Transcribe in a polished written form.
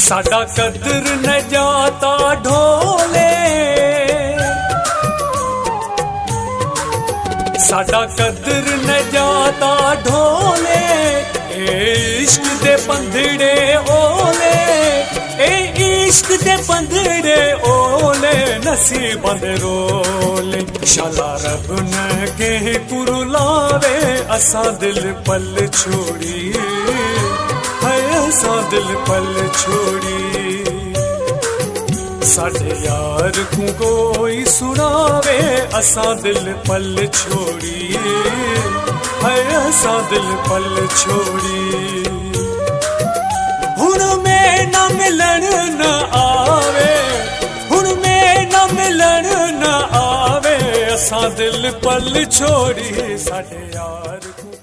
साडा कदर न जाता ढोले, साडा कदर न जाता ढोले, इश्क दे पंधड़े ओले, इश्क दे पंधड़े ओले, नसीबां दे रोले। शाला रब न के कुरलावे, असां दिल पल छोड़ी, है असां दिल पल छोड़ी। साडे यार को कोई सुनावे, असां दिल पल छोड़ी, है असां दिल पल छोड़ी। हुण में न मिलन न आवे, हुण में न मिलन न आवे, असां दिल पल छोड़ी। साडे यार को